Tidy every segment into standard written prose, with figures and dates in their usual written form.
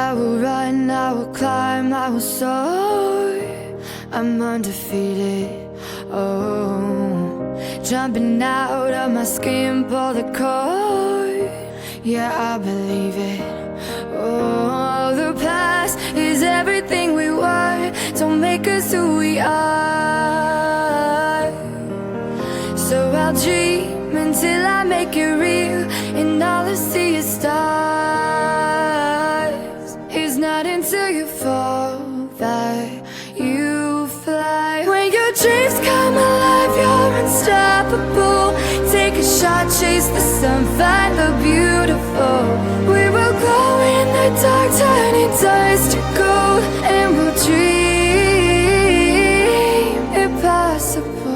I will run, I will climb, I will soar. I'm undefeated, oh. Jumping out of my skin, pull the cord. Yeah, I believe it. Oh, the past is everything we were. Don't make us who we are. So I'll dream until I make it real, and all I see is stars. It's not until you fall that you fly. When your dreams come alive, you're unstoppable. Take a shot, chase the sun, find the beautiful. We will glow in the dark, turning dust to gold, and we'll dream impossible.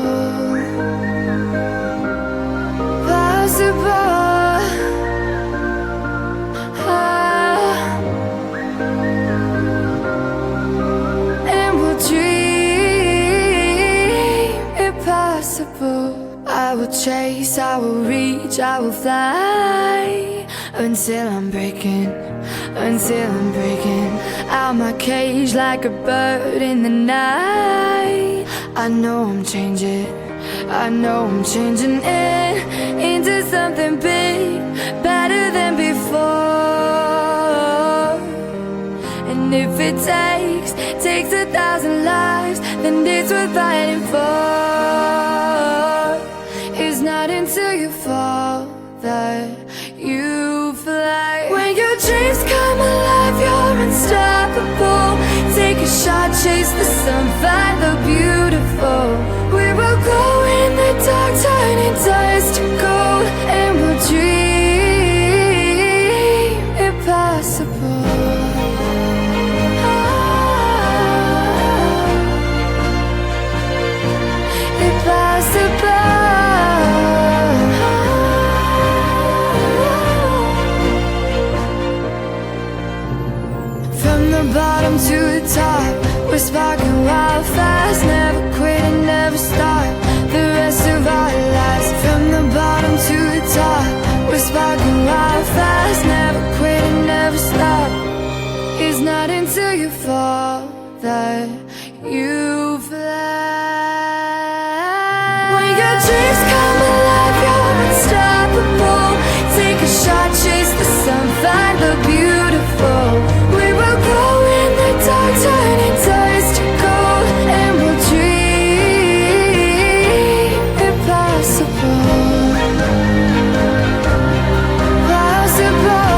I will chase, I will reach, I will fly until I'm breaking out my cage like a bird in the night. I know I'm changing into something big, better than before. And if it takes 1,000 lives, then it's worth fighting for. It's not until you fall that you fly. When your dreams come alive, you're unstoppable. Take a shot, chase the sun, find the beautiful. We will glow in the dark, turning dust to gold, and we'll dream impossible. Bottom to the top, we're sparking wild fast. Never quit and never stop the rest of our lives. From the bottom to the top, we're sparking wild fast. Never quit and never stop. It's not until you fall that you fly. When your dreams come alive, you're unstoppable. Take a shot, chase the sun, find the beautiful. We will go dark, turning dust to gold, and we'll dream impossible. Possible.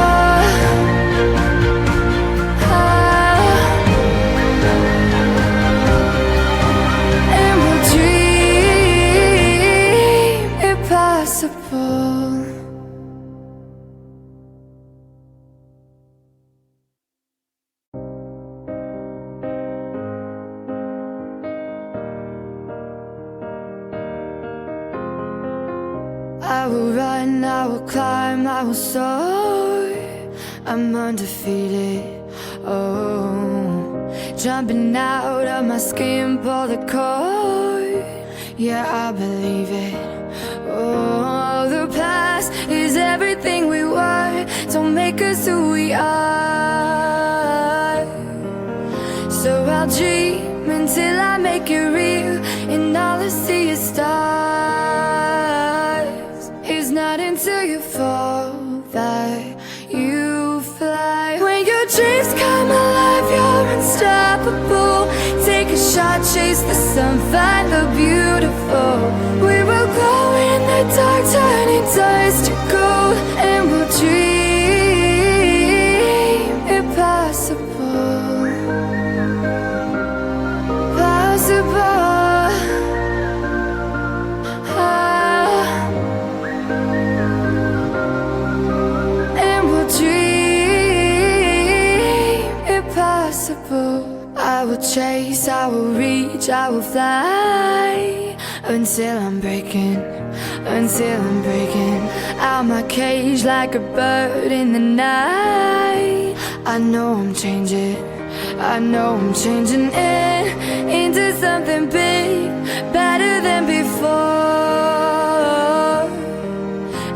And we'll dream impossible. I will run, I will climb, I will soar. I'm undefeated, oh. Jumping out of my skin, pull the cord. Yeah, I believe it. Oh, the past is everything we were. Don't make us who we are. So I'll dream until I make it real, and all I see is stars. It's not until you fall that you fly. When your dreams come alive, you're unstoppable. Take a shot, chase the sun, find the beautiful. We will glow in the dark, turning dust to gold, and we'll dream impossible. Possible. I will chase, I will reach, I will fly until I'm breaking out my cage like a bird in the night. I know I'm changing into something big, better than before.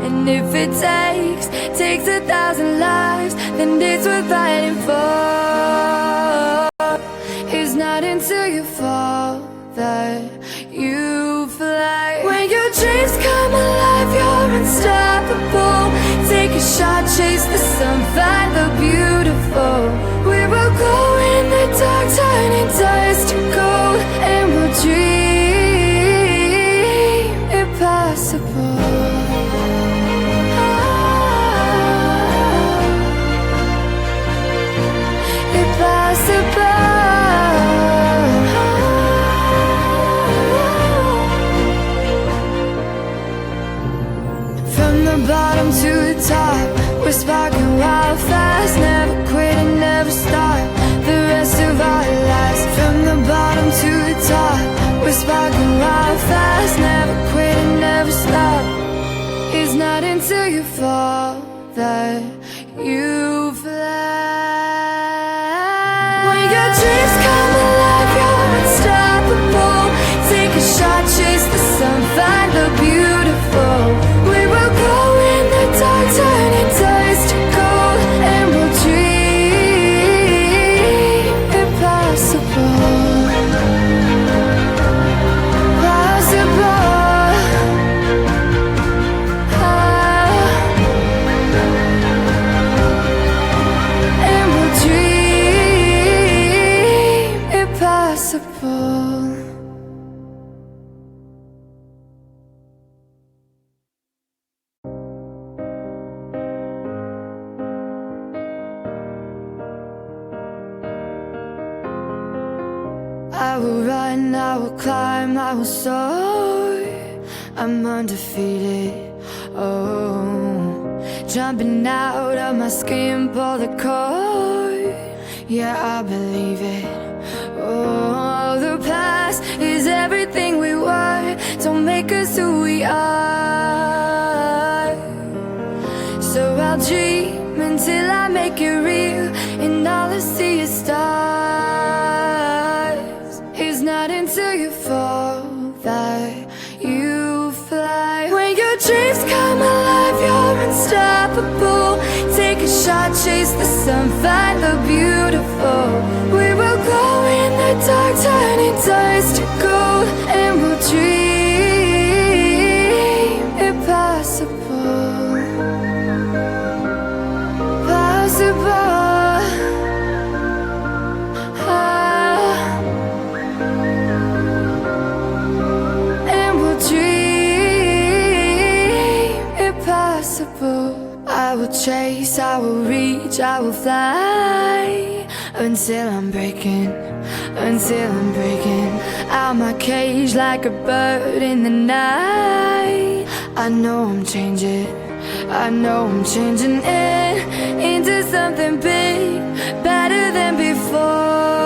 And if it takes 1,000 1,000 lives, then it's worth fighting for. It's not until you fall that you fly. When your dreams come alive, you're unstoppable. Take a shot, chase the sun, find the beautiful. We will glow in the dark, turning dust to gold, and we'll dream impossible. From the bottom to the top, we're sparking wild fast. Never quit and never stop the rest of our lives. From the bottom to the top, we're sparking wild fast. Never quit and never stop. It's not until you fall that you fly. When your dreams come alive, you're unstoppable. Take a shot, chase the sun, find the beautiful. We will glow in the dark, turning dust to gold, and we'll dream impossible. Possible. And we'll dream impossible. I will run, I will climb, I will soar. I'm undefeated, oh. Jumping out of my skin, pull the cord. Yeah, I believe it. Oh, the past is everything we were. Don't make us who we are. So I'll dream until I make it real, and all I see is stars. It's not until you fall that you fly. When your dreams come alive, you're unstoppable. Take a shot, chase the sun, find the beautiful. We will glow in the dark, turning dust to gold, and we'll dream impossible. Possible. I will chase, I will reach, I will fly until I'm breaking out my cage like a bird in the night. I know I'm changing into something big, better than before.